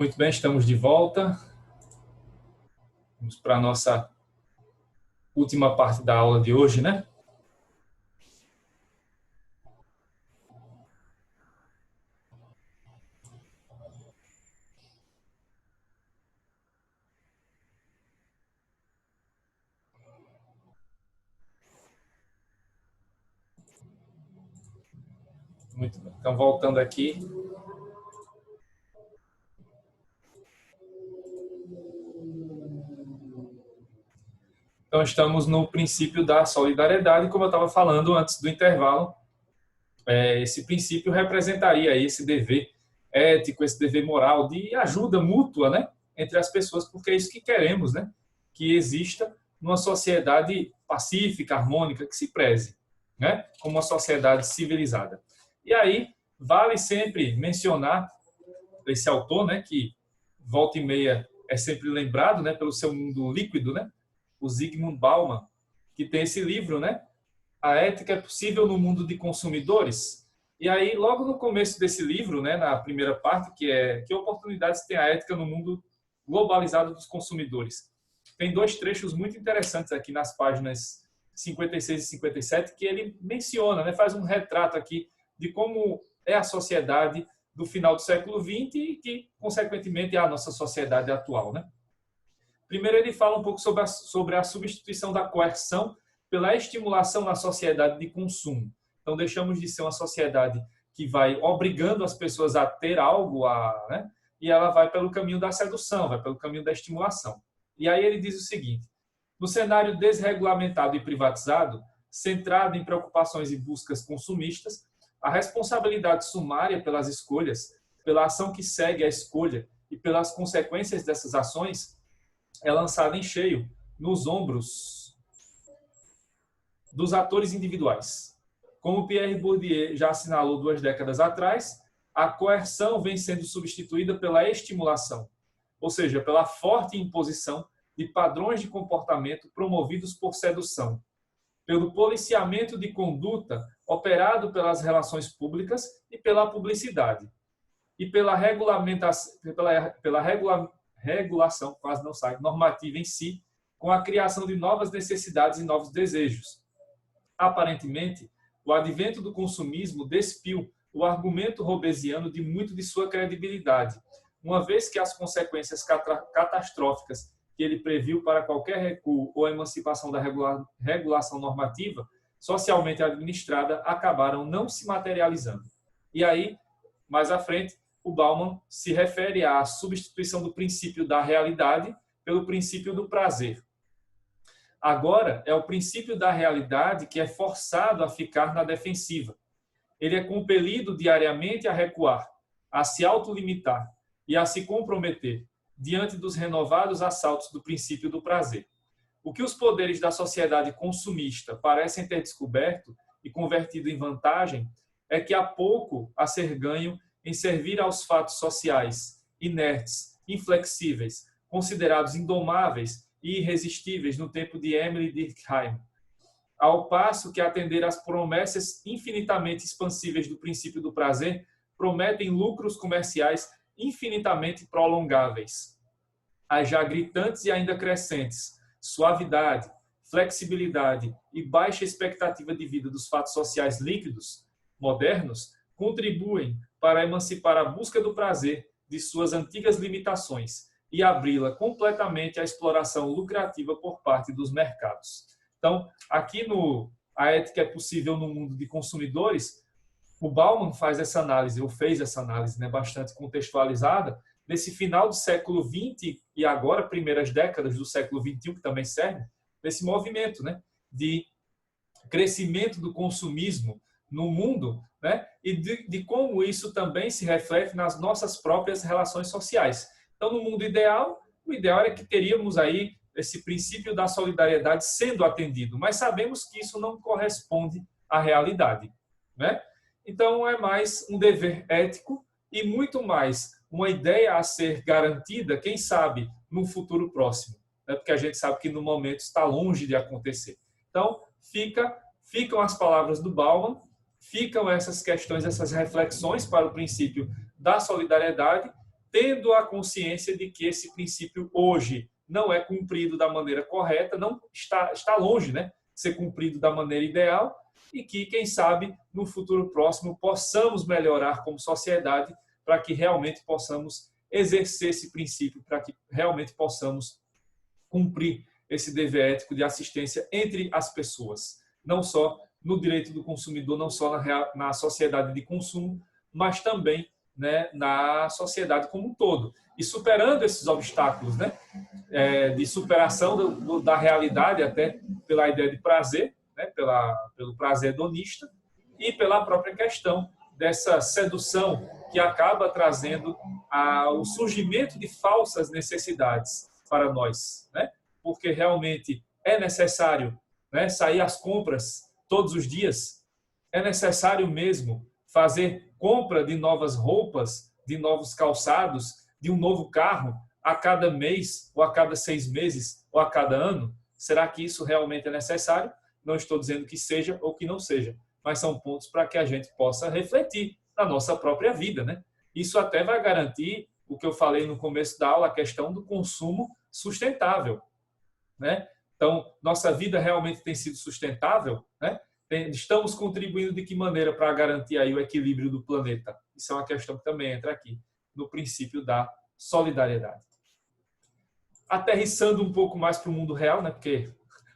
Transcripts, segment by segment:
Muito bem, estamos de volta. Vamos para a nossa última parte da aula de hoje, né? Muito bem. Então, voltando aqui. Então, estamos no princípio da solidariedade, como eu estava falando antes do intervalo. Esse princípio representaria esse dever ético, esse dever moral de ajuda mútua, né, entre as pessoas, porque é isso que queremos, né, que exista numa sociedade pacífica, harmônica, que se preze, né, como uma sociedade civilizada. E aí, vale sempre mencionar esse autor, né, que volta e meia é sempre lembrado, né, pelo seu mundo líquido, né, o Zygmunt Bauman, que tem esse livro, né, A Ética é Possível no Mundo de Consumidores. E aí, logo no começo desse livro, né, na primeira parte, que oportunidades tem a ética no mundo globalizado dos consumidores. Tem dois trechos muito interessantes aqui nas páginas 56 e 57 que ele menciona, né, faz um retrato aqui de como é a sociedade do final do século XX e que, consequentemente, é a nossa sociedade atual, né? Primeiro, ele fala um pouco sobre a substituição da coerção pela estimulação na sociedade de consumo. Então, deixamos de ser uma sociedade que vai obrigando as pessoas a ter algo, né? E ela vai pelo caminho da sedução, vai pelo caminho da estimulação. E aí ele diz o seguinte: no cenário desregulamentado e privatizado, centrado em preocupações e buscas consumistas, a responsabilidade sumária pelas escolhas, pela ação que segue a escolha e pelas consequências dessas ações é lançada em cheio nos ombros dos atores individuais. Como Pierre Bourdieu já assinalou 2 décadas atrás, a coerção vem sendo substituída pela estimulação, ou seja, pela forte imposição de padrões de comportamento promovidos por sedução, pelo policiamento de conduta operado pelas relações públicas e pela publicidade, e pela regulação, quase não sai, normativa em si, com a criação de novas necessidades e novos desejos. Aparentemente, o advento do consumismo despiu o argumento robesiano de muito de sua credibilidade, uma vez que as consequências catastróficas que ele previu para qualquer recuo ou emancipação da regulação normativa socialmente administrada acabaram não se materializando. E aí, mais à frente, o Bauman se refere à substituição do princípio da realidade pelo princípio do prazer. Agora, é o princípio da realidade que é forçado a ficar na defensiva. Ele é compelido diariamente a recuar, a se autolimitar e a se comprometer diante dos renovados assaltos do princípio do prazer. O que os poderes da sociedade consumista parecem ter descoberto e convertido em vantagem é que há pouco a ser ganho em servir aos fatos sociais, inertes, inflexíveis, considerados indomáveis e irresistíveis no tempo de Emily Durkheim, ao passo que atender às promessas infinitamente expansíveis do princípio do prazer prometem lucros comerciais infinitamente prolongáveis. As já gritantes e ainda crescentes suavidade, flexibilidade e baixa expectativa de vida dos fatos sociais líquidos, modernos, contribuem para emancipar a busca do prazer de suas antigas limitações e abri-la completamente à exploração lucrativa por parte dos mercados. Então, aqui no A Ética é Possível no Mundo de Consumidores, o Bauman faz essa análise, ou fez essa análise, né, bastante contextualizada, nesse final do século XX e agora primeiras décadas do século XXI, que também serve, nesse movimento, né, de crescimento do consumismo no mundo, né, e de como isso também se reflete nas nossas próprias relações sociais. Então, no mundo ideal, o ideal era que teríamos aí esse princípio da solidariedade sendo atendido, mas sabemos que isso não corresponde à realidade, né? Então, é mais um dever ético e muito mais uma ideia a ser garantida, quem sabe, no futuro próximo, né? Porque a gente sabe que no momento está longe de acontecer. Então, ficam as palavras do Bauman, ficam essas questões, essas reflexões para o princípio da solidariedade, tendo a consciência de que esse princípio hoje não é cumprido da maneira correta, não está longe, né, de ser cumprido da maneira ideal, e que, quem sabe, no futuro próximo, possamos melhorar como sociedade para que realmente possamos exercer esse princípio, para que realmente possamos cumprir esse dever ético de assistência entre as pessoas, não só no direito do consumidor, não só na sociedade de consumo, mas também, né, na sociedade como um todo. E superando esses obstáculos, né, de superação da realidade, até pela ideia de prazer, né, pelo prazer hedonista, e pela própria questão dessa sedução que acaba trazendo o surgimento de falsas necessidades para nós, né? Porque realmente é necessário, né, sair às compras todos os dias, é necessário mesmo fazer compra de novas roupas, de novos calçados, de um novo carro a cada mês, ou a cada 6 meses, ou a cada ano? Será que isso realmente é necessário? Não estou dizendo que seja ou que não seja, mas são pontos para que a gente possa refletir na nossa própria vida, né? Isso até vai garantir o que eu falei no começo da aula, a questão do consumo sustentável, né? Então, nossa vida realmente tem sido sustentável, né? Estamos contribuindo de que maneira para garantir aí o equilíbrio do planeta? Isso é uma questão que também entra aqui no princípio da solidariedade. Aterrissando um pouco mais para o mundo real, né? Porque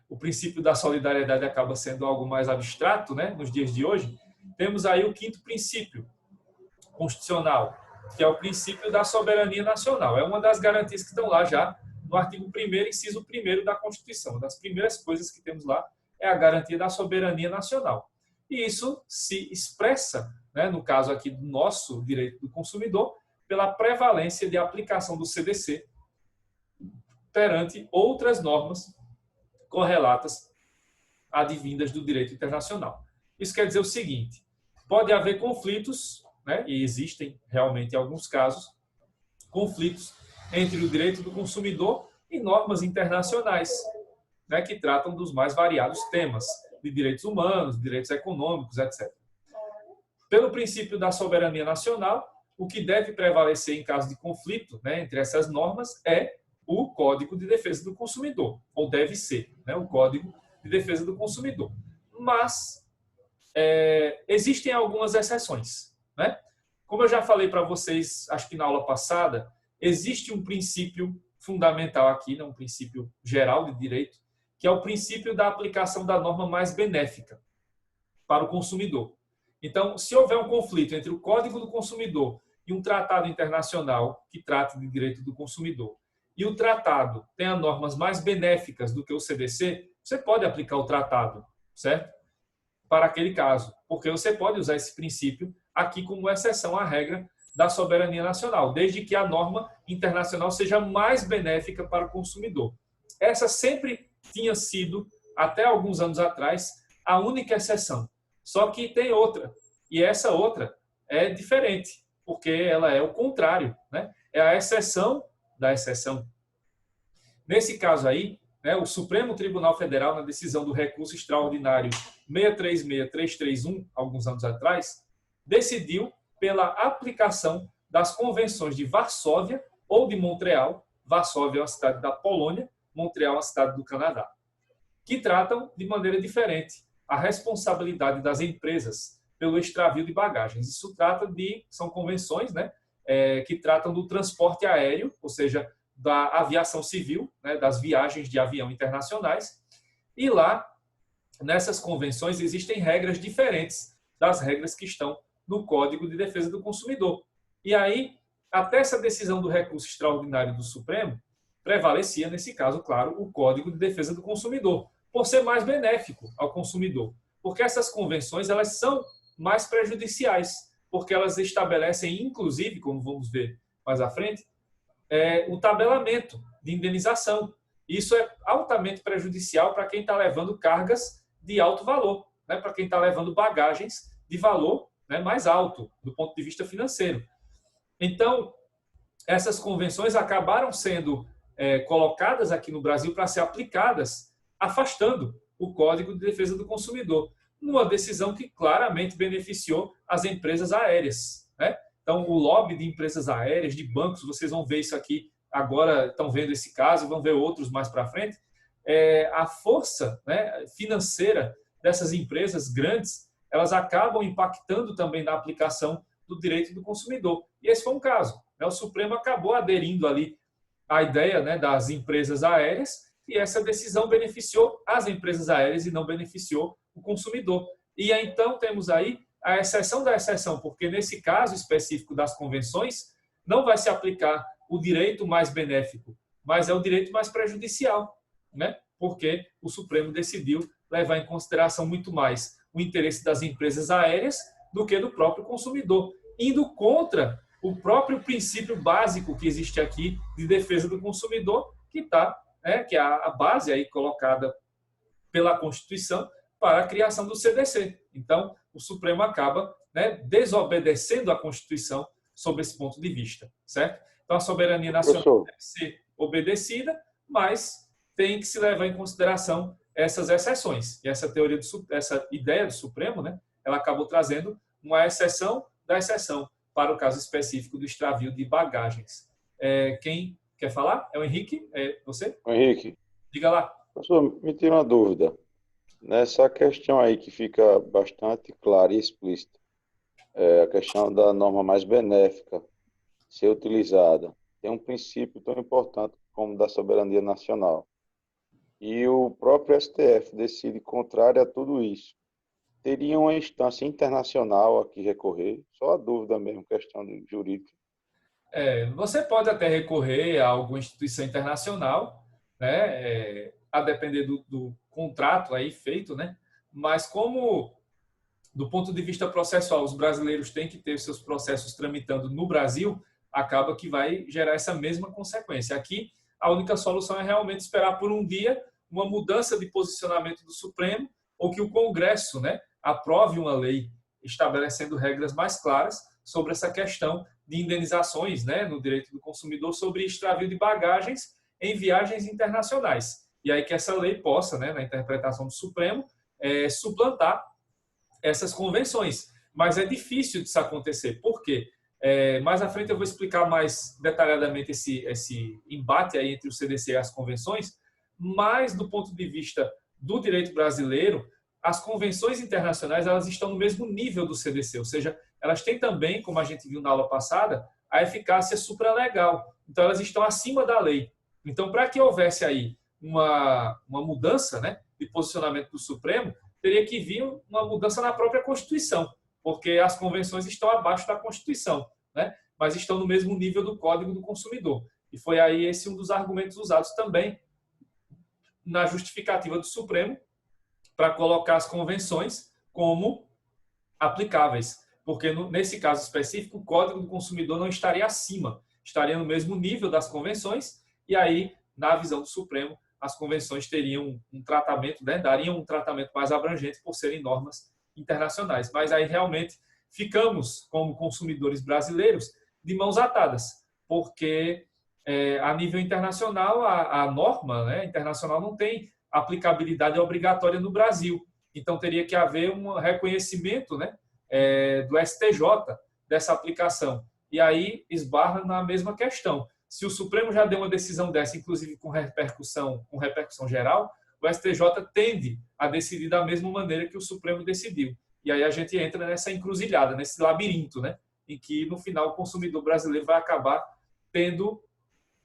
o princípio da solidariedade acaba sendo algo mais abstrato, né, nos dias de hoje. Temos aí o 5º princípio constitucional, que é o princípio da soberania nacional. É uma das garantias que estão lá já no artigo 1º, inciso 1º da Constituição. Uma das primeiras coisas que temos lá é a garantia da soberania nacional. E isso se expressa, né, no caso aqui do nosso direito do consumidor, pela prevalência de aplicação do CDC perante outras normas correlatas advindas do direito internacional. Isso quer dizer o seguinte: pode haver conflitos, né, e existem realmente em alguns casos, conflitos entre o direito do consumidor e normas internacionais, né, que tratam dos mais variados temas, de direitos humanos, direitos econômicos, etc. Pelo princípio da soberania nacional, o que deve prevalecer em caso de conflito, né, entre essas normas é o Código de Defesa do Consumidor, ou deve ser, né, o Código de Defesa do Consumidor. Mas existem algumas exceções, né? Como eu já falei para vocês, acho que na aula passada, existe um princípio fundamental aqui, né, um princípio geral de direito, que é o princípio da aplicação da norma mais benéfica para o consumidor. Então, se houver um conflito entre o Código do Consumidor e um tratado internacional que trata de direito do consumidor, e o tratado tem as normas mais benéficas do que o CDC, você pode aplicar o tratado, certo? Para aquele caso, porque você pode usar esse princípio aqui como exceção à regra da soberania nacional, desde que a norma internacional seja mais benéfica para o consumidor. Essa sempre tinha sido, até alguns anos atrás, a única exceção. Só que tem outra, e essa outra é diferente, porque ela é o contrário, né? É a exceção da exceção. Nesse caso aí, né, o Supremo Tribunal Federal, na decisão do recurso extraordinário 636331, alguns anos atrás, decidiu pela aplicação das convenções de Varsóvia ou de Montreal. Varsóvia é uma cidade da Polônia, Montreal é uma cidade do Canadá, que tratam de maneira diferente a responsabilidade das empresas pelo extravio de bagagens. Isso são convenções, né, que tratam do transporte aéreo, ou seja, da aviação civil, né, das viagens de avião internacionais. E lá, nessas convenções, existem regras diferentes das regras que estão no Código de Defesa do Consumidor. E aí, até essa decisão do recurso extraordinário do Supremo, prevalecia, nesse caso, claro, o Código de Defesa do Consumidor, por ser mais benéfico ao consumidor. Porque essas convenções, elas são mais prejudiciais, porque elas estabelecem, inclusive, como vamos ver mais à frente, o tabelamento de indenização. Isso é altamente prejudicial para quem está levando cargas de alto valor, né? Para quem está levando bagagens de valor, né, mais alto do ponto de vista financeiro. Então, essas convenções acabaram sendo colocadas aqui no Brasil para ser aplicadas, afastando o Código de Defesa do Consumidor, numa decisão que claramente beneficiou as empresas aéreas, né? Então, o lobby de empresas aéreas, de bancos, vocês vão ver isso aqui agora, estão vendo esse caso, vão ver outros mais para frente. A força, né, financeira dessas empresas grandes, elas acabam impactando também na aplicação do direito do consumidor. E esse foi um caso, né? O Supremo acabou aderindo ali à ideia, né, das empresas aéreas, e essa decisão beneficiou as empresas aéreas e não beneficiou o consumidor. E aí, então temos aí a exceção da exceção, porque nesse caso específico das convenções, não vai se aplicar o direito mais benéfico, mas é o direito mais prejudicial, né? Porque o Supremo decidiu levar em consideração muito mais o interesse das empresas aéreas do que do próprio consumidor, indo contra o próprio princípio básico que existe aqui de defesa do consumidor, que está, né, que é a base aí colocada pela Constituição para a criação do CDC. Então, o Supremo acaba, né, desobedecendo a Constituição sob esse ponto de vista, certo? Então, a soberania nacional deve ser obedecida, mas tem que se levar em consideração essas exceções. E essa teoria, essa ideia do Supremo, né, ela acabou trazendo uma exceção da exceção para o caso específico do extravio de bagagens. Quem quer falar? É o Henrique? É você? O Henrique, Diga lá. professor, me tira uma dúvida. Nessa questão aí que fica bastante clara e explícita, a questão da norma mais benéfica ser utilizada, tem um princípio tão importante como o da soberania nacional. E o próprio STF decide contrário a tudo isso. Teria uma instância internacional a que recorrer? Só a dúvida mesmo, questão jurídica. Você pode até recorrer a alguma instituição internacional, né, a depender do contrato aí feito, né? Mas como, do ponto de vista processual, os brasileiros têm que ter os seus processos tramitando no Brasil, acaba que vai gerar essa mesma consequência. Aqui, a única solução é realmente esperar por um dia uma mudança de posicionamento do Supremo ou que o Congresso, né, aprove uma lei estabelecendo regras mais claras sobre essa questão de indenizações, né, no direito do consumidor sobre extravio de bagagens em viagens internacionais. E aí que essa lei possa, né, na interpretação do Supremo, suplantar essas convenções. Mas é difícil disso acontecer. Por quê? Mais à frente eu vou explicar mais detalhadamente esse embate aí entre o CDC e as convenções, mas do ponto de vista do direito brasileiro, as convenções internacionais elas estão no mesmo nível do CDC, ou seja, elas têm também, como a gente viu na aula passada, a eficácia supralegal. Então, elas estão acima da lei. Então, para que houvesse aí uma mudança, né, de posicionamento do Supremo, teria que vir uma mudança na própria Constituição, porque as convenções estão abaixo da Constituição, né, mas estão no mesmo nível do Código do Consumidor. E foi aí esse um dos argumentos usados também na justificativa do Supremo para colocar as convenções como aplicáveis, porque nesse caso específico o Código do Consumidor não estaria acima, estaria no mesmo nível das convenções, e aí, na visão do Supremo, as convenções teriam um tratamento, né, dariam um tratamento mais abrangente por serem normas internacionais. Mas aí realmente ficamos, como consumidores brasileiros, de mãos atadas, porque a nível internacional a norma, né, internacional não tem aplicabilidade obrigatória no Brasil. Então teria que haver um reconhecimento, né, do STJ dessa aplicação. E aí esbarra na mesma questão. Se o Supremo já deu uma decisão dessa, inclusive com repercussão geral, o STJ tende a decidir da mesma maneira que o Supremo decidiu. E aí a gente entra nessa encruzilhada, nesse labirinto, né, em que no final o consumidor brasileiro vai acabar tendo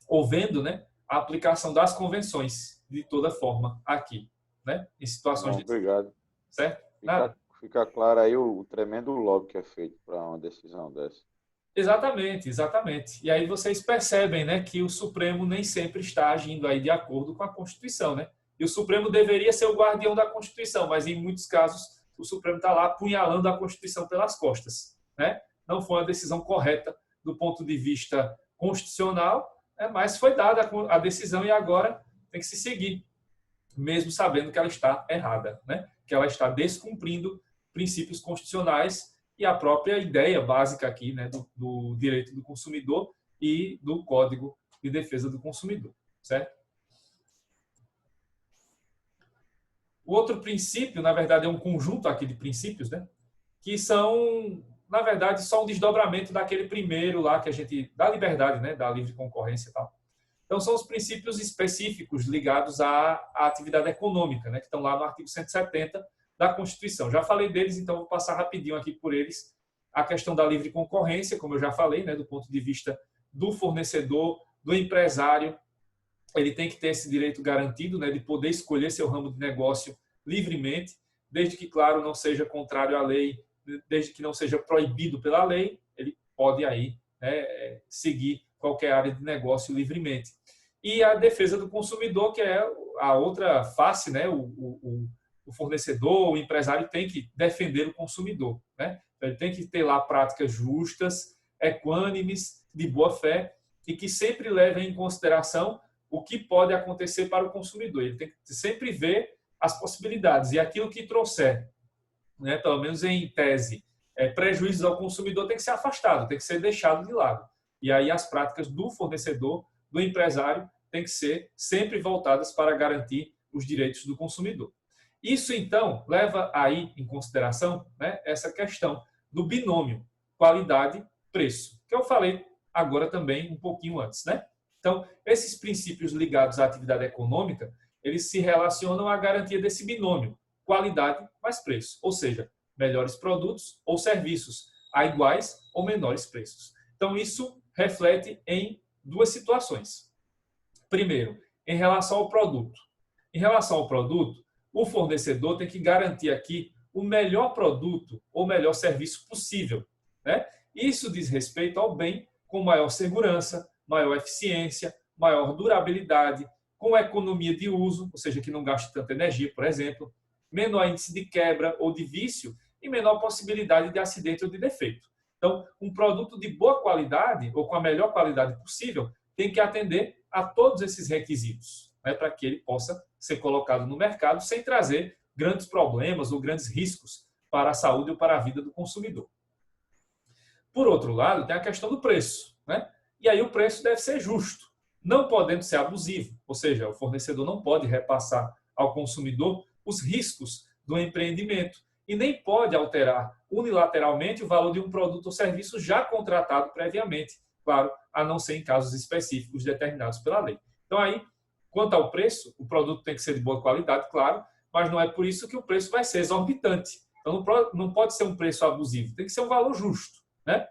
ou vendo, né, a aplicação das convenções de toda forma aqui, né, em situações Não, obrigado. certo? Nada. Fica claro aí o tremendo lobby que é feito para uma decisão dessa. Exatamente, exatamente. E aí vocês percebem, né, que o Supremo nem sempre está agindo aí de acordo com a Constituição, né? E o Supremo deveria ser o guardião da Constituição, mas em muitos casos o Supremo está lá apunhalando a Constituição pelas costas, né? Não foi uma decisão correta do ponto de vista constitucional, né, mas foi dada a decisão e agora tem que se seguir, mesmo sabendo que ela está errada, né? Que ela está descumprindo princípios constitucionais e a própria ideia básica aqui, né, do direito do consumidor e do Código de Defesa do Consumidor, certo? O outro princípio, na verdade, é um conjunto aqui de princípios, né, que são na verdade, só um desdobramento daquele primeiro lá que a gente, da liberdade, né, da livre concorrência e tal. Então, são os princípios específicos ligados à atividade econômica, né, que estão lá no artigo 170 da Constituição. Já falei deles, então vou passar rapidinho aqui por eles. A questão da livre concorrência, como eu já falei, né, do ponto de vista do fornecedor, do empresário, ele tem que ter esse direito garantido, né, de poder escolher seu ramo de negócio livremente, desde que, claro, não seja contrário à lei, desde que não seja proibido pela lei, ele pode aí, né, seguir qualquer área de negócio livremente. E a defesa do consumidor, que é a outra face, né, o fornecedor, o empresário tem que defender o consumidor, né? Ele tem que ter lá práticas justas, equânimes, de boa fé e que sempre levem em consideração o que pode acontecer para o consumidor. Ele tem que sempre ver as possibilidades e aquilo que trouxer, né, pelo menos em tese, prejuízos ao consumidor tem que ser afastado, tem que ser deixado de lado. E aí as práticas do fornecedor, do empresário, tem que ser sempre voltadas para garantir os direitos do consumidor. Isso, então, leva aí em consideração, né, essa questão do binômio qualidade-preço, que eu falei agora também um pouquinho antes, né? Então, esses princípios ligados à atividade econômica, eles se relacionam à garantia desse binômio, qualidade mais preço, ou seja, melhores produtos ou serviços a iguais ou menores preços. Então, isso reflete em duas situações. Primeiro, em relação ao produto. Em relação ao produto, o fornecedor tem que garantir aqui o melhor produto ou melhor serviço possível, né? Isso diz respeito ao bem com maior segurança, maior eficiência, maior durabilidade, com economia de uso, ou seja, que não gaste tanta energia, por exemplo, menor índice de quebra ou de vício e menor possibilidade de acidente ou de defeito. Então, um produto de boa qualidade ou com a melhor qualidade possível tem que atender a todos esses requisitos, né, para que ele possa ser colocado no mercado sem trazer grandes problemas ou grandes riscos para a saúde ou para a vida do consumidor. Por outro lado, tem a questão do preço, né? E aí o preço deve ser justo, não podendo ser abusivo, ou seja, o fornecedor não pode repassar ao consumidor os riscos do empreendimento e nem pode alterar unilateralmente o valor de um produto ou serviço já contratado previamente, claro, a não ser em casos específicos determinados pela lei. Então aí, quanto ao preço, o produto tem que ser de boa qualidade, claro, mas não é por isso que o preço vai ser exorbitante. Então não pode ser um preço abusivo, tem que ser um valor justo, né?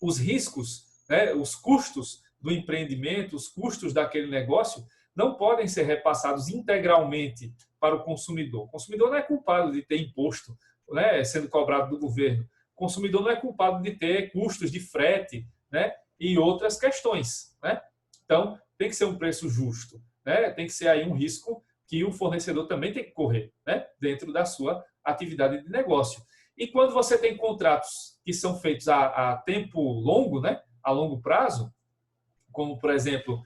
Os riscos, né, os custos do empreendimento, os custos daquele negócio, não podem ser repassados integralmente para o consumidor. O consumidor não é culpado de ter imposto, né, sendo cobrado do governo. O consumidor não é culpado de ter custos de frete, né, e outras questões, né? Então, tem que ser um preço justo, né? Tem que ser aí um risco que o fornecedor também tem que correr, né, dentro da sua atividade de negócio. E quando você tem contratos que são feitos a tempo longo, né, a longo prazo, como, por exemplo,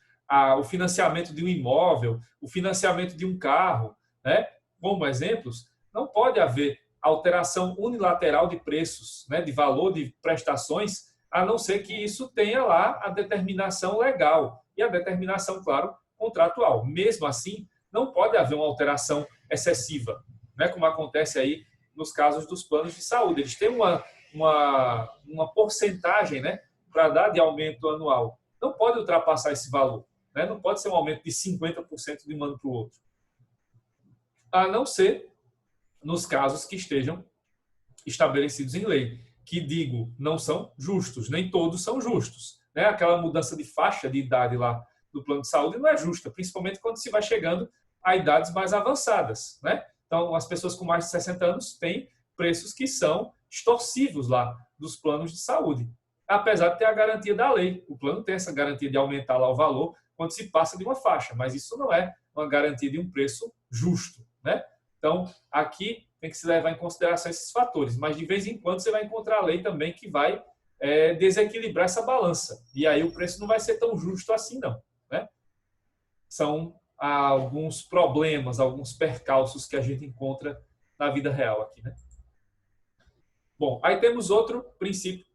o financiamento de um imóvel, o financiamento de um carro, né, como exemplos, não pode haver alteração unilateral de preços, né, de valor de prestações, a não ser que isso tenha lá a determinação legal e a determinação, claro, contratual. Mesmo assim, não pode haver uma alteração excessiva, né, como acontece aí nos casos dos planos de saúde. Eles têm uma porcentagem, né, para dar de aumento anual. Não pode ultrapassar esse valor, né? Não pode ser um aumento de 50% de um ano para o outro. A não ser nos casos que estejam estabelecidos em lei, que, digo, não são justos, nem todos são justos, né? Aquela mudança de faixa de idade lá do plano de saúde não é justa, principalmente quando se vai chegando a idades mais avançadas, né? Então, as pessoas com mais de 60 anos têm preços que são extorsivos lá dos planos de saúde, apesar de ter a garantia da lei. O plano tem essa garantia de aumentar lá o valor quando se passa de uma faixa, mas isso não é uma garantia de um preço justo, né? Então, aqui tem que se levar em consideração esses fatores, mas de vez em quando você vai encontrar a lei também que vai desequilibrar essa balança, e aí o preço não vai ser tão justo assim, não, né? São alguns problemas, alguns percalços que a gente encontra na vida real aqui, né? Bom, aí temos outro princípio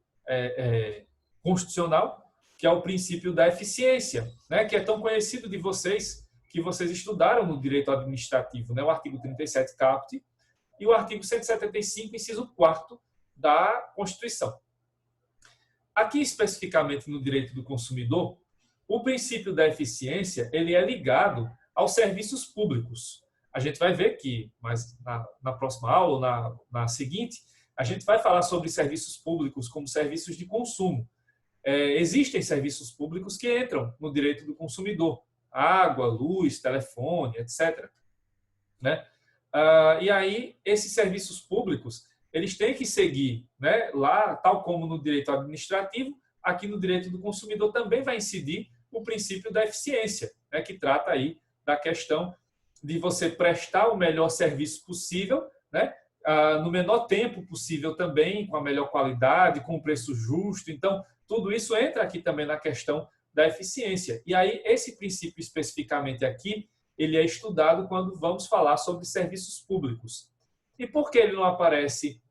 constitucional, que é o princípio da eficiência, né? Que é tão conhecido de vocês, que vocês estudaram no direito administrativo, né? O artigo 37 caput e o artigo 175, inciso 4º da Constituição. Aqui, especificamente no direito do consumidor, o princípio da eficiência ele é ligado aos serviços públicos. A gente vai ver que, mas na próxima aula, na seguinte, a gente vai falar sobre serviços públicos como serviços de consumo. Existem serviços públicos que entram no direito do consumidor. Água, luz, telefone, etc. Né? E aí, esses serviços públicos, eles têm que seguir, né, lá, tal como no direito administrativo, aqui no direito do consumidor também vai incidir o princípio da eficiência, né, que trata aí da questão de você prestar o melhor serviço possível, né, no menor tempo possível também, com a melhor qualidade, com um preço justo. Então, tudo isso entra aqui também na questão da eficiência. E aí, esse princípio especificamente aqui, ele é estudado quando vamos falar sobre serviços públicos. E por que ele não aparece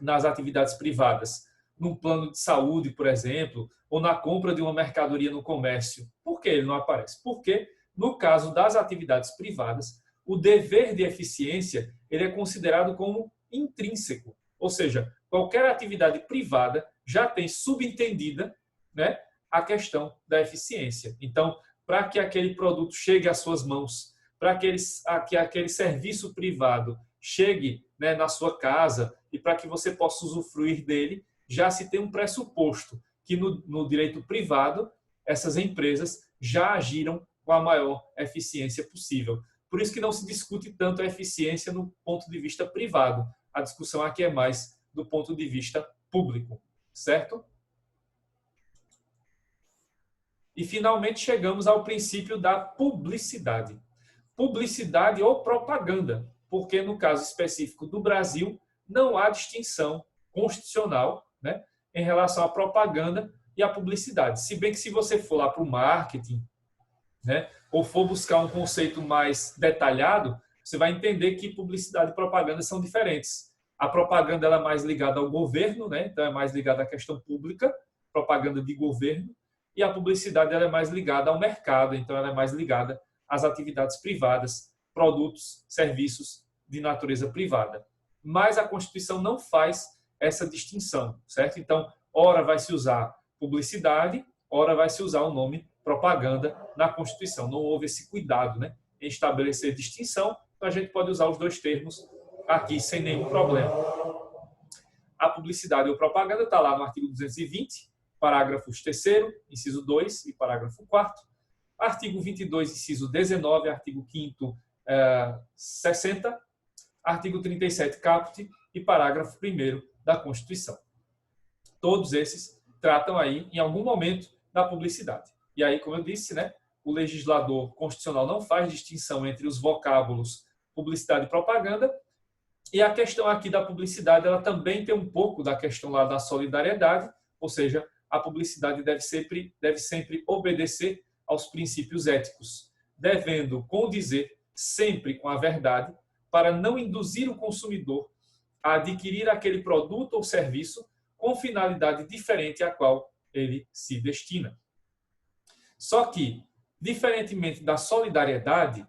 nas atividades privadas? Num plano de saúde, por exemplo, ou na compra de uma mercadoria no comércio. Por que ele não aparece? Porque, no caso das atividades privadas, o dever de eficiência ele é considerado como intrínseco. Ou seja, qualquer atividade privada já tem subentendida, né, a questão da eficiência. Então, para que aquele produto chegue às suas mãos, para que aquele serviço privado chegue, né, na sua casa e para que você possa usufruir dele, já se tem um pressuposto que no direito privado essas empresas já agiram com a maior eficiência possível. Por isso que não se discute tanto a eficiência no ponto de vista privado. A discussão aqui é mais do ponto de vista público, certo? E, finalmente, chegamos ao princípio da publicidade. Publicidade ou propaganda, porque, no caso específico do Brasil, não há distinção constitucional, né, em relação à propaganda e à publicidade. Se bem que, se você for lá para o marketing, né, ou for buscar um conceito mais detalhado, você vai entender que publicidade e propaganda são diferentes. A propaganda ela é mais ligada ao governo, né, então é mais ligada à questão pública, propaganda de governo, e a publicidade ela é mais ligada ao mercado, então ela é mais ligada às atividades privadas, produtos, serviços de natureza privada. Mas a Constituição não faz essa distinção, certo? Então, ora vai se usar publicidade, ora vai se usar o nome propaganda na Constituição. Não houve esse cuidado, né, em estabelecer distinção, então a gente pode usar os dois termos aqui sem nenhum problema. A publicidade ou propaganda está lá no artigo 220, parágrafos 3º, inciso 2 e parágrafo 4º, artigo 22, inciso 19, artigo 5º, 60, artigo 37, caput e parágrafo 1º da Constituição. Todos esses tratam aí, em algum momento, da publicidade. E aí, como eu disse, né, o legislador constitucional não faz distinção entre os vocábulos publicidade e propaganda, e a questão aqui da publicidade, ela também tem um pouco da questão lá da solidariedade, ou seja, a publicidade deve sempre obedecer aos princípios éticos, devendo condizer sempre com a verdade, para não induzir o consumidor a adquirir aquele produto ou serviço com finalidade diferente à qual ele se destina. Só que, diferentemente da solidariedade,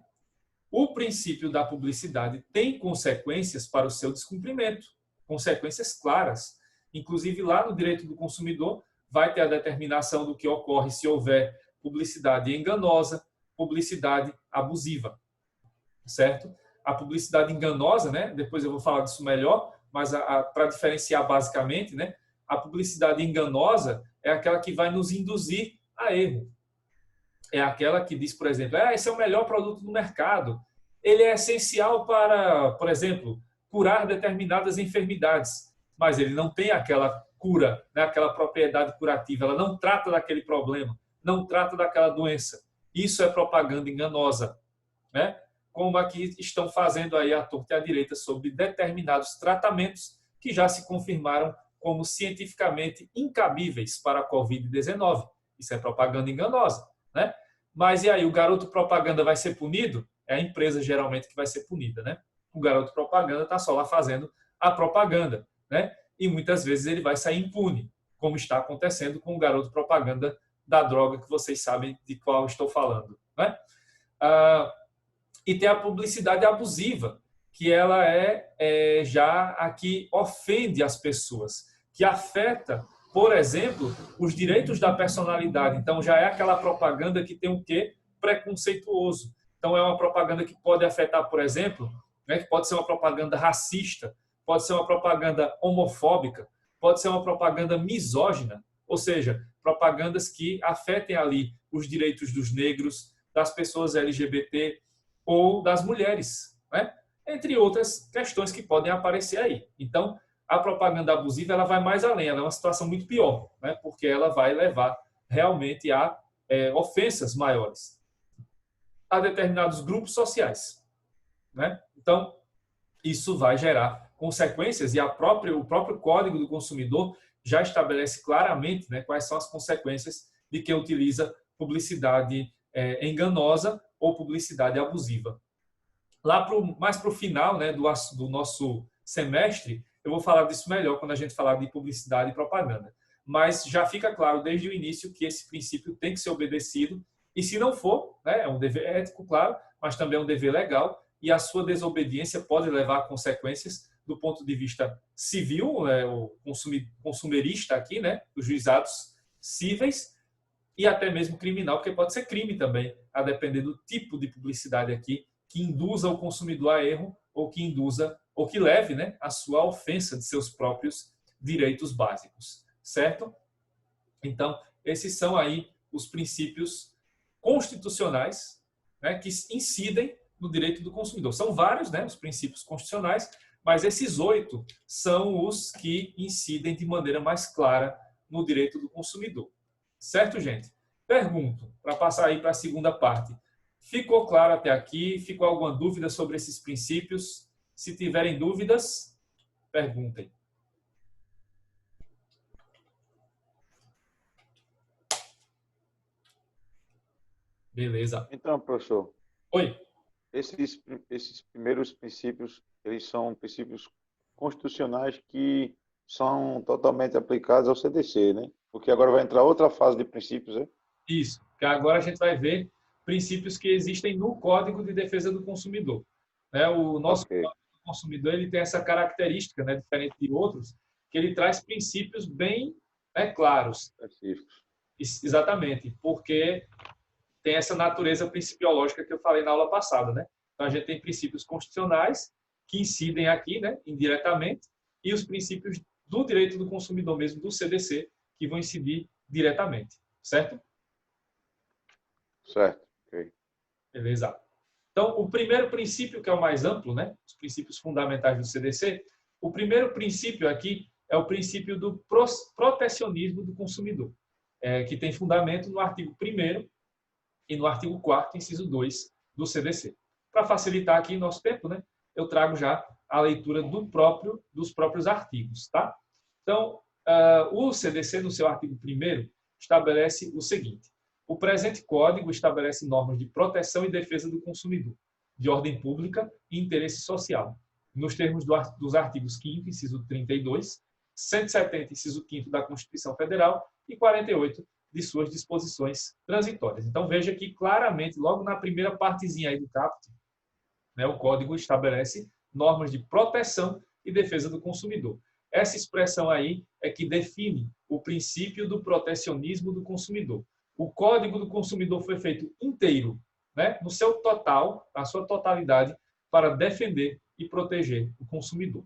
o princípio da publicidade tem consequências para o seu descumprimento, consequências claras. Inclusive, lá no direito do consumidor, vai ter a determinação do que ocorre se houver publicidade enganosa, publicidade abusiva, certo? A publicidade enganosa, né? Depois eu vou falar disso melhor, mas para diferenciar basicamente, né? A publicidade enganosa é aquela que vai nos induzir a erro. É aquela que diz, por exemplo, esse é o melhor produto do mercado. Ele é essencial para, por exemplo, curar determinadas enfermidades, mas ele não tem aquela cura, né, aquela propriedade curativa, ela não trata daquele problema, não trata daquela doença. Isso é propaganda enganosa, né? Como aqui estão fazendo aí à torta e à direita sobre determinados tratamentos que já se confirmaram como cientificamente incabíveis para a Covid-19. Isso é propaganda enganosa, né? Mas e aí, o garoto propaganda vai ser punido? É a empresa geralmente que vai ser punida, né? O garoto propaganda está só lá fazendo a propaganda, né? E muitas vezes ele vai sair impune, como está acontecendo com o garoto propaganda da droga, que vocês sabem de qual estou falando, né? E tem a publicidade abusiva, que ela já a que ofende as pessoas, que afeta, por exemplo, os direitos da personalidade. Então, já é aquela propaganda que tem o quê? Preconceituoso. Então, é uma propaganda que pode afetar, por exemplo, né, que pode ser uma propaganda racista, pode ser uma propaganda homofóbica, pode ser uma propaganda misógina, ou seja, propagandas que afetem ali os direitos dos negros, das pessoas LGBT ou das mulheres, né? Entre outras questões que podem aparecer aí. Então, a propaganda abusiva ela vai mais além, ela é uma situação muito pior, né? Porque ela vai levar realmente a ofensas maiores a determinados grupos sociais, né? Então, isso vai gerar consequências e o próprio Código do Consumidor já estabelece claramente, né, quais são as consequências de quem utiliza publicidade enganosa ou publicidade abusiva. Lá mais para o final, né, do nosso semestre, eu vou falar disso melhor quando a gente falar de publicidade e propaganda. Mas já fica claro desde o início que esse princípio tem que ser obedecido e se não for, né, é um dever ético, claro, mas também é um dever legal e a sua desobediência pode levar a consequências do ponto de vista civil, né, o consumerista aqui, né, os juizados cíveis e até mesmo criminal, porque pode ser crime também, a depender do tipo de publicidade aqui que induza o consumidor a erro ou que induza ou que leve, né, a sua ofensa de seus próprios direitos básicos, certo? Então, esses são aí os princípios constitucionais, né, que incidem no direito do consumidor. São vários, né, os princípios constitucionais, mas esses 8 são os que incidem de maneira mais clara no direito do consumidor. Certo, gente? Pergunto, para passar aí para a segunda parte. Ficou claro até aqui? Ficou alguma dúvida sobre esses princípios? Se tiverem dúvidas, perguntem. Beleza. Então, professor, Oi. esses primeiros princípios, eles são princípios constitucionais que são totalmente aplicados ao CDC, né? Porque agora vai entrar outra fase de princípios, né? Isso. Porque agora a gente vai ver princípios que existem no Código de Defesa do Consumidor. O nosso Ok, Código do Consumidor ele tem essa característica, né, diferente de outros, que ele traz princípios bem claros. específicos. Exatamente, porque tem essa natureza principiológica que eu falei na aula passada, né? Então a gente tem princípios constitucionais que incidem aqui, né, indiretamente, e os princípios do direito do consumidor mesmo, do CDC, que vão incidir diretamente, certo? Certo, ok. Beleza. Então, o primeiro princípio, que é o mais amplo, né, os princípios fundamentais do CDC, o primeiro princípio aqui é o princípio do protecionismo do consumidor, que tem fundamento no artigo 1º e no artigo 4º, inciso 2 do CDC. Para facilitar aqui nosso tempo, né, eu trago já a leitura dos próprios artigos. Tá? Então, o CDC, no seu artigo 1º, estabelece o seguinte: o presente Código estabelece normas de proteção e defesa do consumidor, de ordem pública e interesse social, nos termos dos artigos 5º, inciso 32, 170, inciso 5º da Constituição Federal e 48 de suas disposições transitórias. Então, veja que claramente, logo na primeira partezinha aí do caput, né, o Código estabelece normas de proteção e defesa do consumidor. Essa expressão aí é que define o princípio do protecionismo do consumidor. O Código do Consumidor foi feito inteiro, né, no seu total, na sua totalidade, para defender e proteger o consumidor.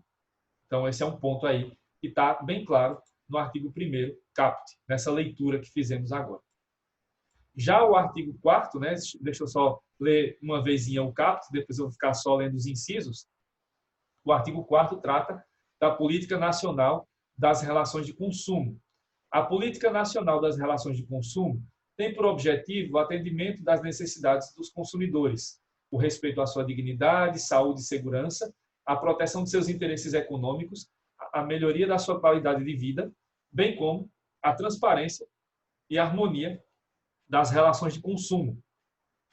Então, esse é um ponto aí que está bem claro no artigo 1º, caput, nessa leitura que fizemos agora. Já o artigo 4º, né, deixa eu só ler uma vezinha o caput, depois eu vou ficar só lendo os incisos. O artigo 4º trata da Política Nacional das Relações de Consumo. A Política Nacional das Relações de Consumo tem por objetivo o atendimento das necessidades dos consumidores, o respeito à sua dignidade, saúde e segurança, a proteção de seus interesses econômicos, a melhoria da sua qualidade de vida, bem como a transparência e a harmonia das relações de consumo.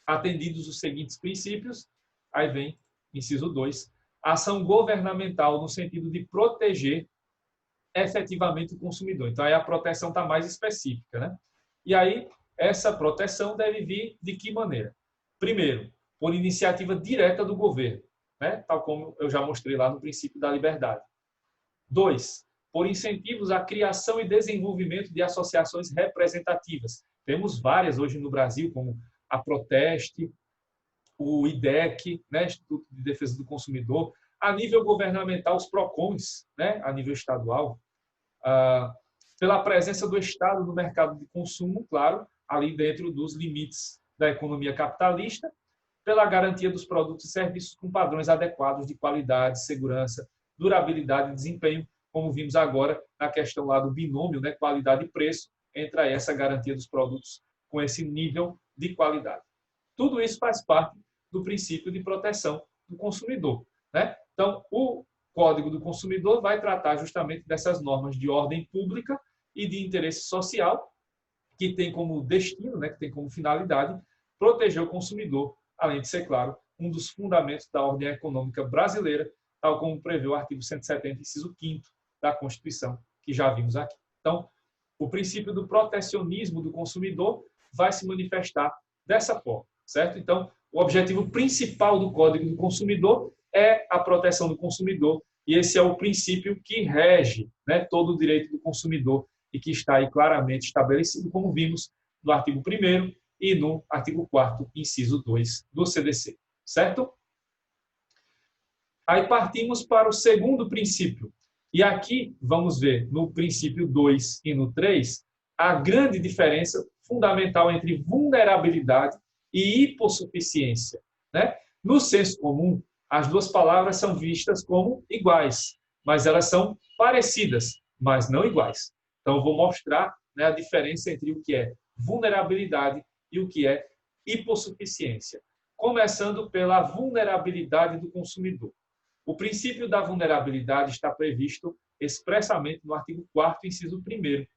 Atendidos os seguintes princípios, aí vem, inciso 2, a ação governamental no sentido de proteger efetivamente o consumidor. Então, aí a proteção está mais específica, né? E aí, essa proteção deve vir de que maneira? Primeiro, por iniciativa direta do governo. né? Tal como eu já mostrei lá no princípio da liberdade. 2. Por incentivos à criação e desenvolvimento de associações representativas. Temos várias hoje no Brasil, como a Proteste, o IDEC, né? Instituto de Defesa do Consumidor. A nível governamental, os PROCONs, né? A nível estadual. Pela presença do Estado no mercado de consumo, claro, ali dentro dos limites da economia capitalista, pela garantia dos produtos e serviços com padrões adequados de qualidade, segurança, durabilidade e desempenho, como vimos agora na questão lá do binômio, né, qualidade e preço, entra essa garantia dos produtos com esse nível de qualidade. Tudo isso faz parte do princípio de proteção do consumidor, né? Então, o Código do Consumidor vai tratar justamente dessas normas de ordem pública e de interesse social, que tem como destino, né, que tem como finalidade, proteger o consumidor, além de ser, claro, um dos fundamentos da ordem econômica brasileira, tal como prevê o artigo 170, inciso 5º da Constituição, que já vimos aqui. Então, o princípio do protecionismo do consumidor vai se manifestar dessa forma, certo? Então, o objetivo principal do Código do Consumidor é a proteção do consumidor, e esse é o princípio que rege, né, todo o direito do consumidor e que está aí claramente estabelecido, como vimos no artigo 1º e no artigo 4º, inciso 2 do CDC, certo? Aí partimos para o segundo princípio. E aqui vamos ver no princípio 2 e no 3 a grande diferença fundamental entre vulnerabilidade e hipossuficiência, né? No senso comum, as duas palavras são vistas como iguais, mas elas são parecidas, mas não iguais. Então, eu vou mostrar, né, a diferença entre o que é vulnerabilidade e o que é hipossuficiência. Começando pela vulnerabilidade do consumidor. O princípio da vulnerabilidade está previsto expressamente no artigo 4º, inciso 1º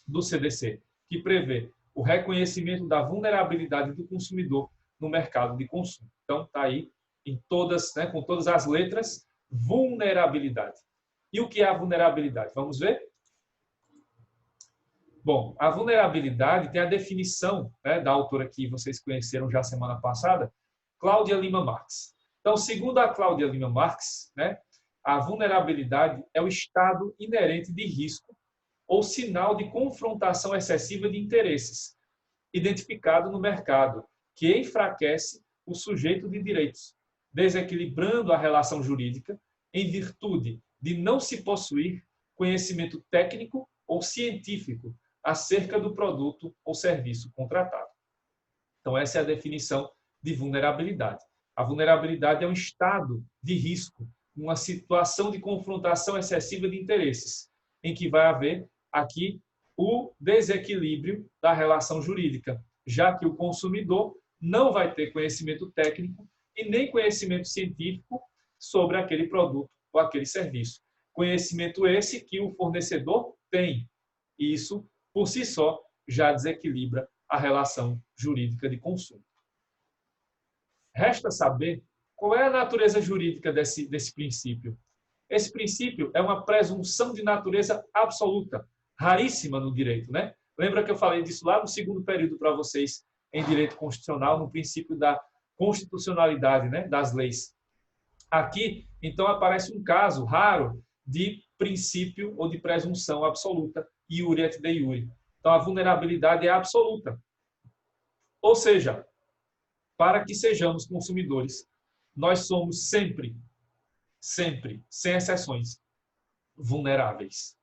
do CDC, que prevê o reconhecimento da vulnerabilidade do consumidor no mercado de consumo. Então, está aí em todas, né, com todas as letras, vulnerabilidade. E o que é a vulnerabilidade? Vamos ver? Bom, a vulnerabilidade tem a definição, né, da autora que vocês conheceram já semana passada, Cláudia Lima Marx. Então, segundo a Cláudia Lima Marx, né, a vulnerabilidade é o estado inerente de risco ou sinal de confrontação excessiva de interesses, identificado no mercado, que enfraquece o sujeito de direitos, desequilibrando a relação jurídica em virtude de não se possuir conhecimento técnico ou científico acerca do produto ou serviço contratado. Então, essa é a definição de vulnerabilidade. A vulnerabilidade é um estado de risco, uma situação de confrontação excessiva de interesses, em que vai haver aqui o desequilíbrio da relação jurídica, já que o consumidor não vai ter conhecimento técnico e nem conhecimento científico sobre aquele produto ou aquele serviço. Conhecimento esse que o fornecedor tem. E isso, por si só, já desequilibra a relação jurídica de consumo. Resta saber qual é a natureza jurídica desse princípio. Esse princípio é uma presunção de natureza absoluta, raríssima no direito, né? Lembra que eu falei disso lá no segundo período para vocês em direito constitucional, no princípio da constitucionalidade, né, das leis. Aqui, então, aparece um caso raro de princípio ou de presunção absoluta, iure et de iure. Então, a vulnerabilidade é absoluta. Ou seja, para que sejamos consumidores, nós somos sempre, sem exceções, vulneráveis.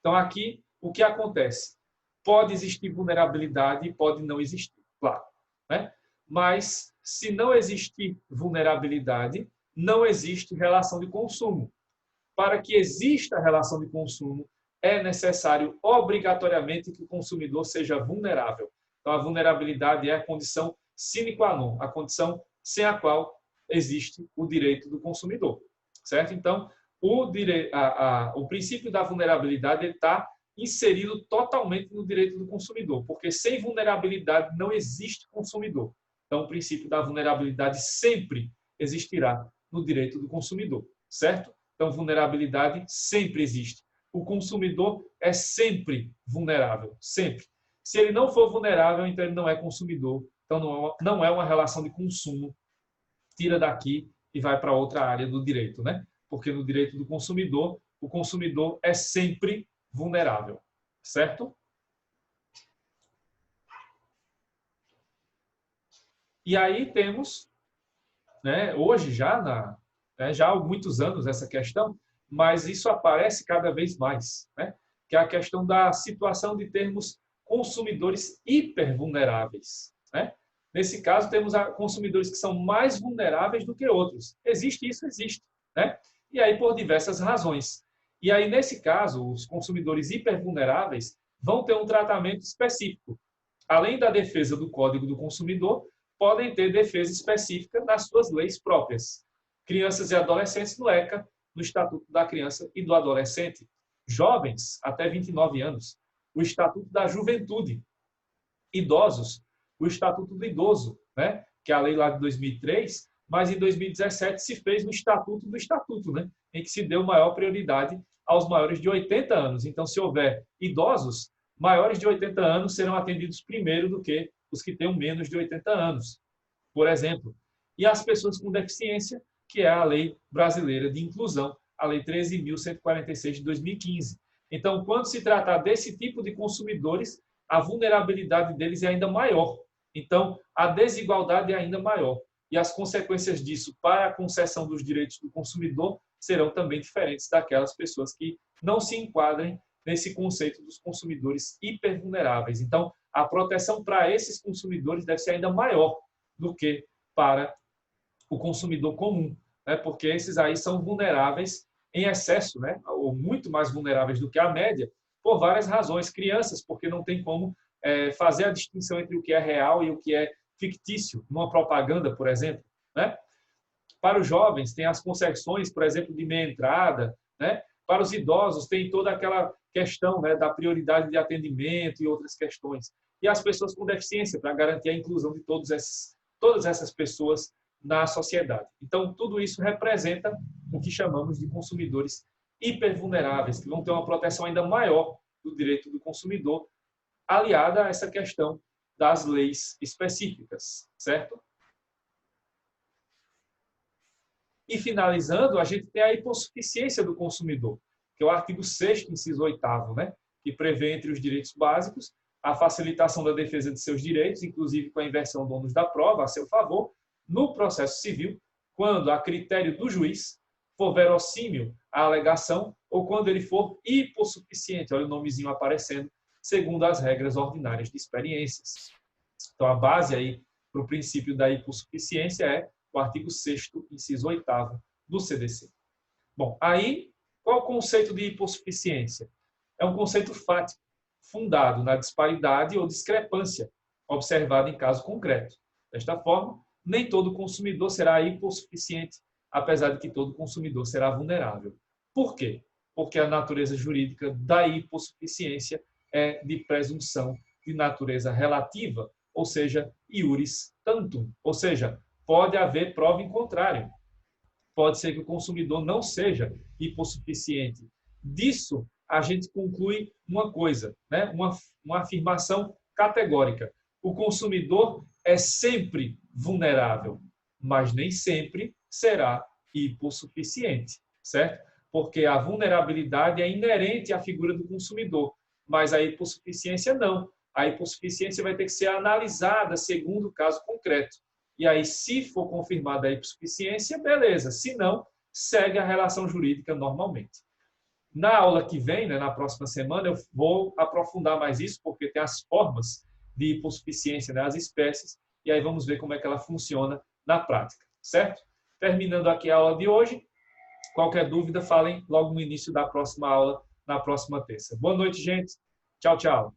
Então, aqui, o que acontece? Pode existir vulnerabilidade e pode não existir, claro, né? Mas, se não existir vulnerabilidade, não existe relação de consumo. Para que exista relação de consumo, é necessário, obrigatoriamente, que o consumidor seja vulnerável. Então, a vulnerabilidade é a condição sine qua non, a condição sem a qual existe o direito do consumidor, certo? Então, o princípio da vulnerabilidade está inserido totalmente no direito do consumidor, porque sem vulnerabilidade não existe consumidor. Então, o princípio da vulnerabilidade sempre existirá no direito do consumidor, certo? Então, vulnerabilidade sempre existe. O consumidor é sempre vulnerável, sempre. Se ele não for vulnerável, então ele não é consumidor. Então, não é uma relação de consumo. Tira daqui e vai para outra área do direito, né? Porque no direito do consumidor, o consumidor é sempre vulnerável, certo? E aí temos, né, hoje já há muitos anos essa questão, mas isso aparece cada vez mais, né? Que é a questão da situação de termos consumidores hipervulneráveis, né? Nesse caso, temos consumidores que são mais vulneráveis do que outros. Existe isso? Existe, né? E aí, por diversas razões. E aí, nesse caso, os consumidores hipervulneráveis vão ter um tratamento específico. Além da defesa do Código do Consumidor, podem ter defesa específica nas suas leis próprias. Crianças e adolescentes no ECA, no Estatuto da Criança e do Adolescente. Jovens, até 29 anos, o Estatuto da Juventude. Idosos, o Estatuto do Idoso, né? Que é a lei lá de 2003, mas em 2017 se fez no Estatuto do Estatuto, né? Em que se deu maior prioridade aos maiores de 80 anos. Então, se houver idosos, maiores de 80 anos serão atendidos primeiro do que os que tenham menos de 80 anos, por exemplo. E as pessoas com deficiência, que é a Lei Brasileira de Inclusão, a Lei 13.146 de 2015. Então, quando se tratar desse tipo de consumidores, a vulnerabilidade deles é ainda maior. Então, a desigualdade é ainda maior. E as consequências disso para a concessão dos direitos do consumidor serão também diferentes daquelas pessoas que não se enquadrem nesse conceito dos consumidores hipervulneráveis. Então, a proteção para esses consumidores deve ser ainda maior do que para o consumidor comum, né? Porque esses aí são vulneráveis em excesso, né? Ou muito mais vulneráveis do que a média, por várias razões. Crianças, porque não tem como fazer a distinção entre o que é real e o que é fictício, numa propaganda, por exemplo, né? Para os jovens, tem as concessões, por exemplo, de meia entrada, né? Para os idosos, tem toda aquela questão, né, da prioridade de atendimento e outras questões. E as pessoas com deficiência, para garantir a inclusão de todas essas pessoas na sociedade. Então, tudo isso representa o que chamamos de consumidores hipervulneráveis, que vão ter uma proteção ainda maior do direito do consumidor, aliada a essa questão das leis específicas, certo? E, finalizando, a gente tem a hipossuficiência do consumidor, que é o artigo 6º, inciso 8º, né? Que prevê entre os direitos básicos a facilitação da defesa de seus direitos, inclusive com a inversão do ônus da prova a seu favor, no processo civil, quando, a critério do juiz, for verossímil a alegação ou quando ele for hipossuficiente, olha o nomezinho aparecendo, segundo as regras ordinárias de experiências. Então, a base aí para o princípio da hipossuficiência é o artigo 6º, inciso 8º do CDC. Bom, aí, qual o conceito de hipossuficiência? É um conceito fático, fundado na disparidade ou discrepância observada em caso concreto. Desta forma, nem todo consumidor será hipossuficiente, apesar de que todo consumidor será vulnerável. Por quê? Porque a natureza jurídica da hipossuficiência é de presunção de natureza relativa, ou seja, iuris tantum, ou seja, pode haver prova em contrário. Pode ser que o consumidor não seja hipossuficiente. Disso, a gente conclui uma coisa, né? uma afirmação categórica. O consumidor é sempre vulnerável, mas nem sempre será hipossuficiente, certo? Porque a vulnerabilidade é inerente à figura do consumidor, mas a hipossuficiência não. A hipossuficiência vai ter que ser analisada segundo o caso concreto. E aí, se for confirmada a hipossuficiência, beleza. Se não, segue a relação jurídica normalmente. Na aula que vem, né, na próxima semana, eu vou aprofundar mais isso, porque tem as formas de hipossuficiência, né, as espécies, e aí vamos ver como é que ela funciona na prática, certo? Terminando aqui a aula de hoje. Qualquer dúvida, falem logo no início da próxima aula, na próxima terça. Boa noite, gente. Tchau, tchau.